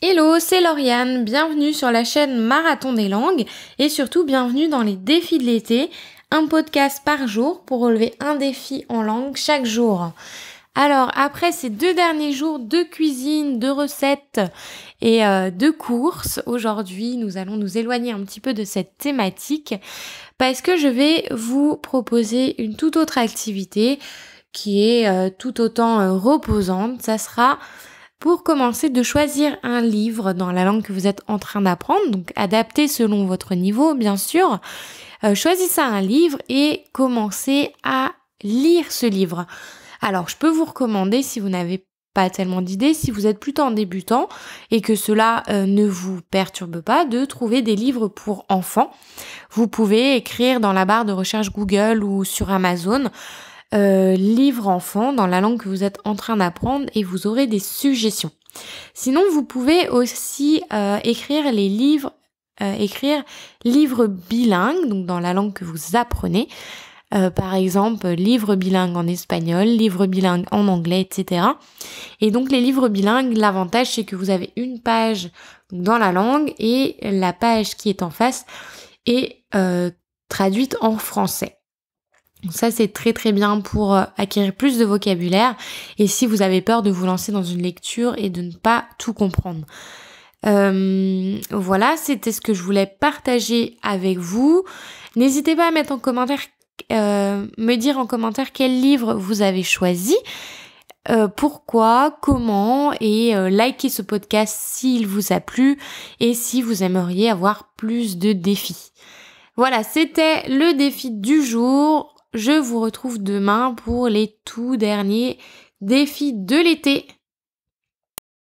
Hello, c'est Lauriane, bienvenue sur la chaîne Marathon des langues et surtout bienvenue dans les défis de l'été, un podcast par jour pour relever un défi en langue chaque jour. Alors après ces 2 derniers jours de cuisine, de recettes et de courses, aujourd'hui nous allons nous éloigner un petit peu de cette thématique parce que je vais vous proposer une toute autre activité qui est tout autant reposante. Ça sera pour commencer de choisir un livre dans la langue que vous êtes en train d'apprendre, donc adapté selon votre niveau bien sûr. Choisissez un livre et commencez à lire ce livre. Alors je peux vous recommander, si vous n'avez pas tellement d'idées, si vous êtes plutôt en débutant et que cela ne vous perturbe pas, de trouver des livres pour enfants. Vous pouvez écrire dans la barre de recherche Google ou sur Amazon livre enfant dans la langue que vous êtes en train d'apprendre et vous aurez des suggestions. Sinon, vous pouvez aussi écrire livres bilingues, donc dans la langue que vous apprenez. Par exemple, livre bilingue en espagnol, livre bilingue en anglais, etc. Et donc les livres bilingues, l'avantage c'est que vous avez une page dans la langue et la page qui est en face est traduite en français. Donc ça c'est très très bien pour acquérir plus de vocabulaire et si vous avez peur de vous lancer dans une lecture et de ne pas tout comprendre. Voilà, c'était ce que je voulais partager avec vous. N'hésitez pas à mettre en commentaire, me dire en commentaire quel livre vous avez choisi, pourquoi, comment et likez ce podcast s'il vous a plu et si vous aimeriez avoir plus de défis. Voilà, c'était le défi du jour. Je vous retrouve demain pour les tout derniers défis de l'été.